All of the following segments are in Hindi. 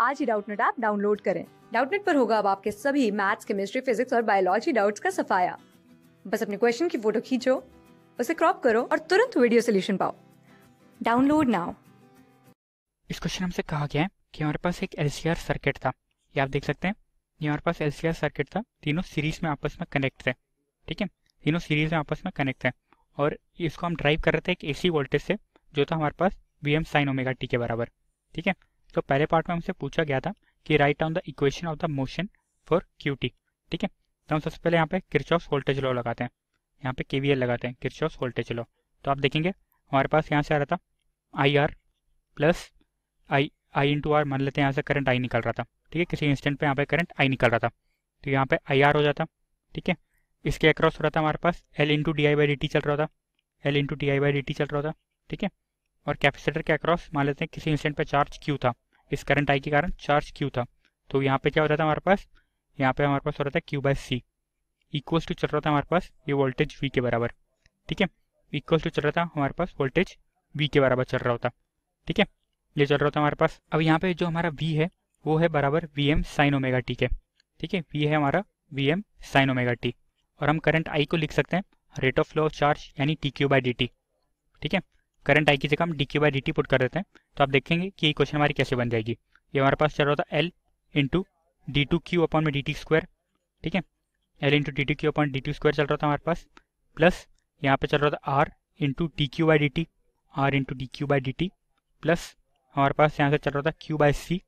आज ही डाउटनेट ऐप डाउनलोड करें। डाउटनेट पर होगा अब आपके सभी मैथ्स, केमिस्ट्री, फिजिक्स और बायोलॉजी डाउट्स का सफाया। बस अपने क्वेश्चन की फोटो खींचो, उसे क्रॉप करो और तुरंत वीडियो सोल्यूशन पाओ। Download now. इस क्वेश्चन हमसे कहा गया है कि हमारे पास एक एलसीआर सर्किट था। ये आप देख सकते हैं, ये हमारे पास एलसीआर सर्किट था। तीनों सीरीज में आपस में कनेक्ट थे। ठीक है, तीनों सीरीज में आपस में कनेक्ट थे और इसको हम ड्राइव कर रहे थे एक एसी वोल्टेज से, जो था हमारे पास वीएम साइन ओमेगा टी के बराबर। ठीक है, तो पहले पार्ट में हमसे पूछा गया था कि write down the equation of the motion for Q T. ठीक है, तो हम सबसे पहले यहाँ पे किरचॉफ्स वोल्टेज लॉ लगाते हैं, यहाँ पे केवीएल लगाते हैं, किरचॉफ्स वोल्टेज लॉ। तो आप देखेंगे हमारे पास यहाँ से आ रहा था I R plus I into R, मान लेते हैं यहाँ से करंट आई निकल रहा था। ठीक है, किसी इंस्टेंट पे यहाँ पे करंट आई निकल रहा था, तो यहाँ पे आई आर हो जाता। ठीक है, इसके अक्रॉस हो रहा था हमारे पास L into D I by D T चल रहा था, L into D I by D T चल रहा था। ठीक है, और कैपेसिटर के अक्रॉस मान लेते हैं किसी इंस्टेंट पे चार्ज क्यू था, इस करंट आई के कारण चार्ज क्यू था। तो यहाँ पे क्या हो रहा था हमारे पास, यहाँ पे हमारे पास हो रहा था Q by C equals to चल रहा था हमारे पास ये वोल्टेज वी के बराबर। ठीक है, इक्वल्स टू चल रहा था हमारे पास वोल्टेज वी के बराबर चल रहा होता। ठीक है, ये चल रहा था हमारे पास। अब यहाँ पे जो हमारा v है वो है बराबर V M sine omega T के। ठीक है, v है हमारा V M sine omega T, और हम करंट i को लिख सकते हैं rate of flow of charge यानी D Q by D T. ठीक है, करंट i की जगह हम D Q by D T put कर देते हैं, तो आप देखेंगे कि ये क्वेश्चन हमारी कैसे बन जाएगी। ये हमारे पास चल रहा था L into D two Q upon में डी टी स्क्वायर। ठीक है, L into D T Q upon D T square चल रहा था हमारे पास, प्लस यहाँ पे चल रहा था R into D Q by D T, R into D Q by D T, plus हमारे पास यहाँ से चल रहा था Q by C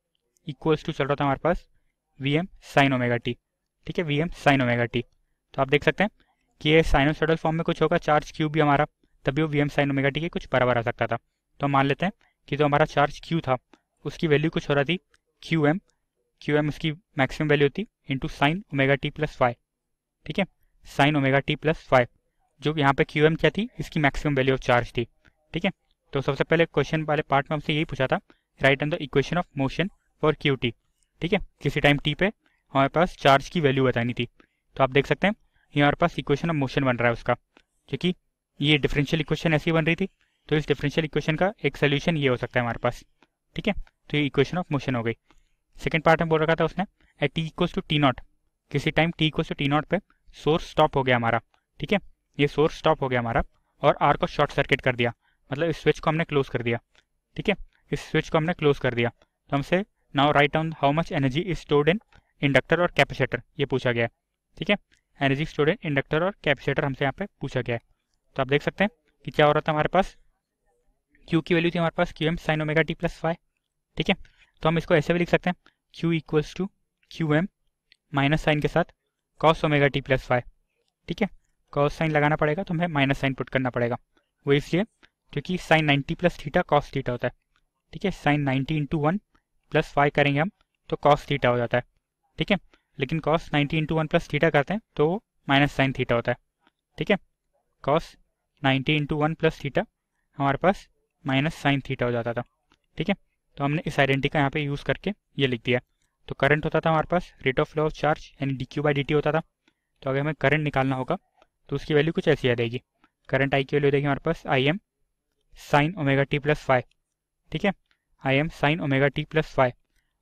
equals to चल रहा था हमारे पास V M sine omega T. ठीक है, V M sine omega T. तो आप देख सकते हैं कि ये साइनोसॉइडल फॉर्म में कुछ होगा, चार्ज क्यू भी हमारा, तभी वो V M sine omega T के कुछ बराबर आ सकता था। तो हम मान लेते हैं कि जो हमारा चार्ज क्यू था उसकी वैल्यू कुछ हो रही थी क्यू एम उसकी मैक्सिमम वैल्यू होती into sine omega T plus five. ठीक है, sign omega T plus five, जो यहाँ पे क्यू एम क्या थी, इसकी मैक्सिमम वैल्यू ऑफ चार्ज थी। ठीक है, तो सबसे पहले क्वेश्चन वाले पार्ट में हमसे यही पूछा था, right on the equation of motion for Q T. ठीक है, किसी टाइम टी पे हमारे पास चार्ज की वैल्यू बतानी थी। तो आप देख सकते हैं ये हमारे पास इक्वेशन ऑफ मोशन बन रहा है उसका, क्योंकि ये डिफरेंशियल इक्वेशन ऐसी बन रही थी, तो इस डिफरेंशियल इक्वेशन का एक सोल्यूशन ये हो सकता है हमारे पास। ठीक है, तो ये इक्वेशन ऑफ मोशन हो गई। सेकेंड पार्ट में बोल रखा था उसने at T equals to T naught, किसी time T equals to T naught पे सोर्स स्टॉप हो गया हमारा। ठीक है, ये सोर्स स्टॉप हो गया हमारा और आर को शॉर्ट सर्किट कर दिया, मतलब इस स्विच को हमने क्लोज कर दिया। ठीक है, इस स्विच को हमने क्लोज कर दिया, तो हमसे now write down how much energy is stored in inductor और कैपेसिटर, ये पूछा गया है। ठीक है, एनर्जी स्टोर्ड इन इंडक्टर और कैपेसिटर हमसे यहाँ पे पूछा गया है। तो आप देख सकते हैं कि क्या हो रहा था हमारे पास, क्यू की वैल्यू थी हमारे पास Q M sine omega T plus five. ठीक है, तो हम इसको ऐसे भी लिख सकते हैं Q equals to Q M minus sine के साथ cos omega T plus five. ठीक है, कॉस साइन लगाना पड़ेगा तो हमें माइनस साइन पुट करना पड़ेगा, वो इसलिए क्योंकि sine 90 plus theta cos theta होता है। ठीक है, sine 90 into one plus five करेंगे हम तो कॉस थीटा हो जाता है। ठीक है, लेकिन cos 90 into one plus theta करते हैं तो माइनस साइन थीटा होता है। ठीक है, cos 90 into one plus theta हमारे पास माइनस साइन थीटा हो जाता था। ठीक है, तो हमने इस आइडेंटिटी का यहाँ पे यूज़ करके ये लिख दिया। तो करंट होता था हमारे पास rate of flow of charge यानी D Q by D T होता था। तो अगर हमें करंट निकालना होगा तो उसकी वैल्यू कुछ ऐसी आ जाएगी, करंट आई की वैल्यू देगी हमारे पास I M sine omega T plus five. ठीक है, I M sine omega T plus five,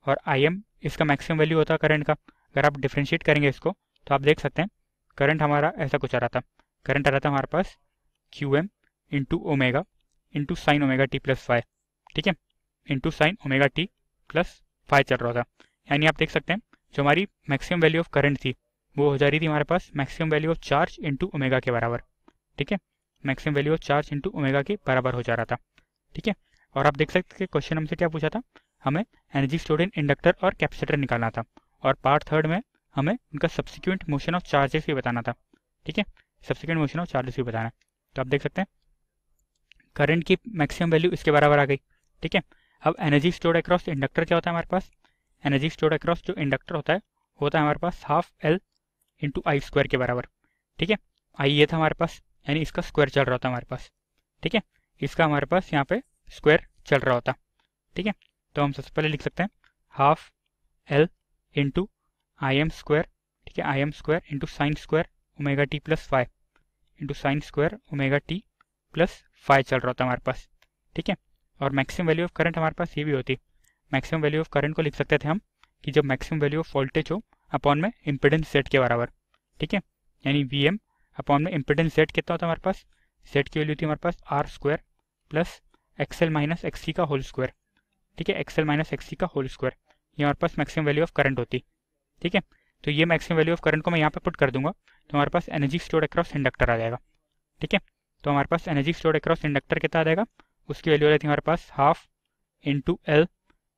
और आई एम इसका मैक्सिमम वैल्यू होता है करंट का। अगर आप डिफ्रेंशिएट करेंगे इसको तो आप देख सकते हैं करंट हमारा ऐसा कुछ आ रहा था, करंट आ रहा था हमारे पास Q M into omega into sine omega T plus five. ठीक है, into sine omega T plus five चल रहा था, यानी आप देख सकते हैं जो हमारी मैक्सिमम वैल्यू ऑफ करंट थी वो हो जा रही थी हमारे पास maximum value of charge into omega के बराबर। ठीक है, maximum value of charge into omega के बराबर हो जा रहा था। ठीक है, और आप देख सकते हैं क्वेश्चन हमसे क्या पूछा था, हमें एनर्जी स्टोर्ड इन इंडक्टर और कैपेसिटर निकालना था, और पार्ट थर्ड में हमें उनका सब्सिक्वेंट मोशन ऑफ चार्जेस भी बताना था। ठीक है, सब्सिक्वेंट मोशन ऑफ चार्जेस भी बताना है। तो आप देख सकते हैं करंट की मैक्सिमम वैल्यू इसके बराबर आ गई। ठीक है, अब एनर्जी स्टोर्ड अक्रॉस इंडक्टर क्या होता है हमारे पास, एनर्जी स्टोर्ड अक्रॉस जो इंडक्टर होता है हमारे पास हाफ एल इंटू आई स्क्वायर के बराबर। ठीक है, आई ये था हमारे पास, यानी इसका स्क्वायर चल रहा था हमारे पास। ठीक है, इसका हमारे पास यहाँ पे स्क्वायर चल रहा होता। ठीक है, तो हम सबसे पहले लिख सकते हैं half L into I am square. ठीक है, I M square into sine square omega T plus five into sine square omega T plus five चल रहा होता हमारे पास। ठीक है, और मैक्सिमम वैल्यू ऑफ करंट हमारे पास ये भी होती, मैक्सिमम वैल्यू ऑफ करंट को लिख सकते थे हम कि जब मैक्सिमम वैल्यू ऑफ वोल्टेज हो अपॉन में इम्पिडेंस सेट के बराबर, ठीक है, यानी वी अपॉन में इम्पिडेंस सेट कितना होता है हमारे पास, सेट की वैल्यू थी हमारे पास R square plus XL minus XC का होल स्क्वायर, ठीक है, एक्सएल माइनस एक्ससी का होल स्क्वायर, ये हमारे पास मैक्सिमम वैल्यू ऑफ करंट होती, ठीक है। तो ये मैक्सिमम वैल्यू ऑफ करंट को मैं यहाँ पे पुट कर दूंगा तो हमारे पास एनर्जी स्टोर्ड अक्रॉस इंडक्टर आ जाएगा, ठीक है। तो हमारे पास एनर्जी स्टोर्ड अक्रॉस इंडक्टर कितना आ जाएगा, उसकी वैल्यू आ रही थी हमारे पास हाफ इंटू एल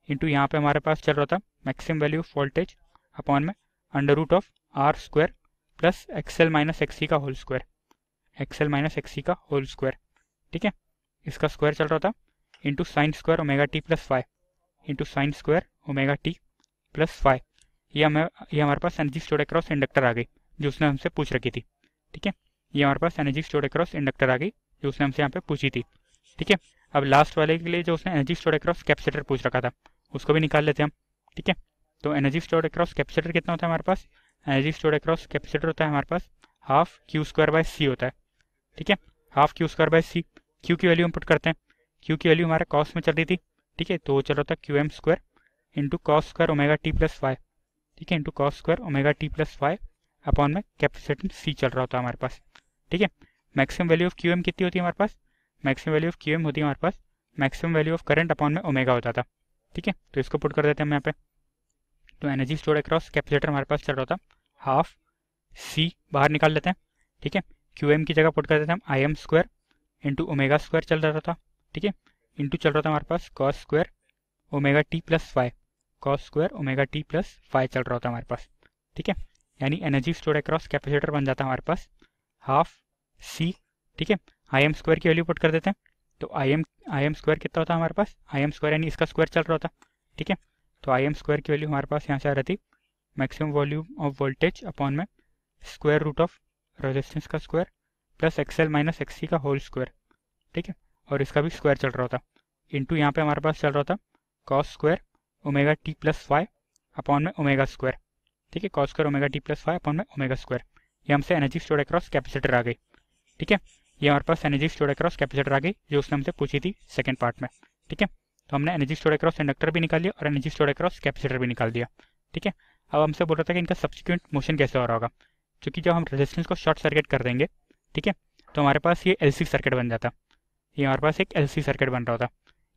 इंटू यहाँ पे हमारे पास चल रहा था maximum value of voltage upon में under root of R square plus XL minus XC का whole square, XL minus XC का होल स्क्वायर, ठीक है, इसका स्क्वायर चल रहा था into sine square omega T plus five into sine square omega T plus five. ये हमारे पास एनर्जी स्टोर्ड अक्रॉस इंडक्टर आ गई जो उसने हमसे पूछ रखी थी, ठीक है। ये हमारे पास एनर्जी स्टोर्ड अक्रॉस इंडक्टर आ गई जो उसने हमसे यहाँ पे पूछी थी, ठीक है। अब लास्ट वाले के लिए जो उसने एनर्जी स्टोर्ड अक्रॉस कैपेसिटर पूछ रखा था उसको भी निकाल लेते हैं हम, ठीक है। तो एनर्जी स्टोर्ड अक्रॉस कैपेसिटर कितना होता है हमारे पास, एनर्जी स्टोर्ड अक्रॉस कैपेसिटर होता है हमारे पास half Q square by C होता है, ठीक है, half Q square by C. Q की वैल्यू हम पुट करते हैं, क्यू की वैल्यू हमारे कॉस में चल रही थी, ठीक है, तो वो चल रहा था Q M square into cos square omega T plus five, ठीक है, into cos square omega T plus five upon में कैपेसिटेंस सी चल रहा होता है हमारे पास, ठीक है। Maximum value of Q M कितनी होती है हमारे पास, maximum value of Q M होती है हमारे पास maximum value of current upon में ओमेगा होता था, ठीक है। तो इसको पुट कर देते हैं हम यहाँ पे। तो एनर्जी स्टोर्ड अक्रॉस कैपेसिटर हमारे पास चल रहा था हाफ सी, बाहर निकाल लेते हैं, ठीक है, क्यू एम की जगह पुट कर देते हैं हम I am square into omega square चल रहा था, ठीक है, इंटू चल रहा था हमारे पास cos square omega T plus five, cos square omega T plus five चल रहा होता हमारे पास, ठीक है। यानी एनर्जी स्टोर्ड अक्रॉस कैपेसिटर बन जाता है हमारे पास हाफ सी, ठीक है। आई एम स्क्वायर की वैल्यू पुट कर देते हैं, तो आई एम स्क्वायर कितना होता है हमारे पास, आई एम स्क्वायर यानी इसका स्क्वायर चल रहा होता, ठीक है। तो आई एम स्क्वायर की वैल्यू हमारे पास यहाँ से आ रही थी maximum volume of voltage upon में स्क्वायर रूट ऑफ रेजिस्टेंस का square plus XL minus XC का होल स्क्वायर, ठीक है, और इसका भी स्क्वायर चल रहा था इंटू यहाँ पे हमारे पास चल रहा था cos square omega T plus five upon में ओमेगा स्क्वायर, ठीक है, cos square omega T plus five upon में ओमेगा स्क्वायर। ये हमसे एनर्जी स्टोर्ड अक्रॉस कैपेसिटर आ गई, ठीक है। ये हमारे पास एनर्जी स्टोर्ड अक्रॉस कैपेसिटर आ गई जो उसने हमसे पूछी थी सेकंड पार्ट में, ठीक है। तो हमने एनर्जी स्टोर्ड अक्रॉस इंडक्टर भी निकाल लिया और एनर्जी स्टोर्ड अक्रॉस कैपेसिटर भी निकाल दिया, ठीक है। अब हमसे बोल रहा था कि इनका सब्सिक्वेंट मोशन कैसे हो रहा होगा, क्योंकि जब हम रेजिस्टेंस को शॉर्ट सर्किट कर देंगे, ठीक है, तो हमारे पास ये एलसी सर्किट बन जाता, ये हमारे पास एक एलसी सर्किट बन रहा था,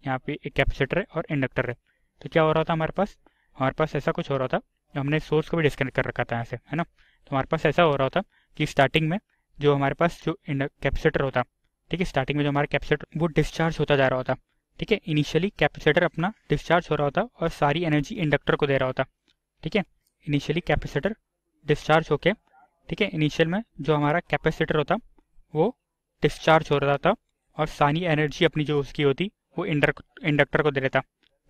यहाँ पे एक कैपेसिटर है और इंडक्टर है। तो क्या हो रहा था हमारे पास ऐसा कुछ हो रहा था, हमने सोर्स को भी डिस्कनेक्ट कर रखा था ऐसे, है ना। तो हमारे पास ऐसा हो रहा था कि स्टार्टिंग में जो हमारे पास जो कैपेसिटर होता, ठीक है, स्टार्टिंग में जो हमारा कैपेसिटर वो डिस्चार्ज होता जा रहा होता, ठीक है। इनिशियली कैपेसिटर अपना डिस्चार्ज हो रहा होता और सारी एनर्जी इंडक्टर को दे रहा होता, ठीक है। इनिशियली कैपेसिटर डिस्चार्ज होके, ठीक है, इनिशियल में जो हमारा कैपेसिटर होता वो डिस्चार्ज हो रहा था और सारी एनर्जी अपनी जो उसकी होती वो इंडक्टर को दे देता,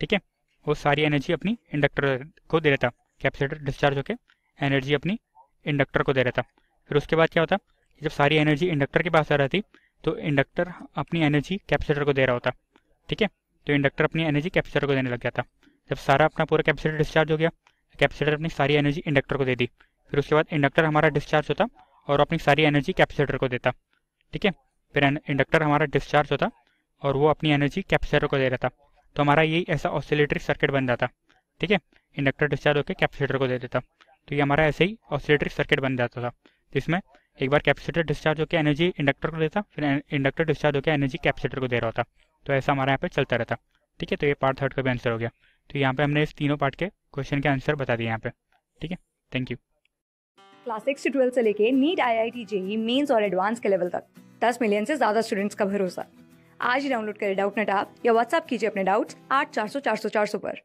ठीक है, वो सारी एनर्जी अपनी इंडक्टर को दे देता, कैपेसिटर डिस्चार्ज होके एनर्जी अपनी इंडक्टर को दे देता। फिर उसके बाद क्या होता, जब सारी एनर्जी इंडक्टर के पास आ रही थी तो इंडक्टर अपनी एनर्जी कैपेसिटर को दे रहा होता, ठीक है। तो इंडक्टर अपनी एनर्जी कैपेसिटर को देने लग गया था। जब सारा अपना पूरा कैपेसिटर डिस्चार्ज हो गया, कैपेसिटर अपनी सारी एनर्जी इंडक्टर को दे दी। फिर उसके बाद इंडक्टर हमारा डिस्चार्ज होता और अपनी सारी एनर्जी कैपेसिटर को देता, ठीक है। फिर इंडक्टर हमारा डिस्चार्ज होता और वो अपनी एनर्जी कैपेसिटर को दे देता। तो हमारा यही ऐसा ऑसिलेटरी सर्किट बन जाता, ठीक है। इंडक्टर डिस्चार्ज होकर कैपेसिटर को दे देता, तो ये हमारा ऐसे ही ऑसिलेटरी सर्किट बन जाता था, जिसमें एक बार कैपेसिटर डिस्चार्ज होकर एनर्जी इंडक्टर को देता, फिर इंडक्टर डिस्चार्ज होकर एनर्जी कैपेसिटर को दे रहा होता। तो ऐसा हमारा यहाँ पे चलता रहता, ठीक है। तो ये पार्ट थर्ड का भी आंसर हो गया। तो यहाँ पे हमने इस तीनों पार्ट के क्वेश्चन के आंसर बता दिए यहाँ पे, ठीक है। Thank you. क्लास 6 से 12 से लेके नीट, IIT, JEE मेंस और एडवांस के लेवल तक 10 मिलियन से ज्यादा स्टूडेंट्स का भरोसा। आज ही डाउनलोड करें डाउटनेट ऐप या व्हाट्सएप कीजिए अपने डाउट्स 8400 400 400 पर।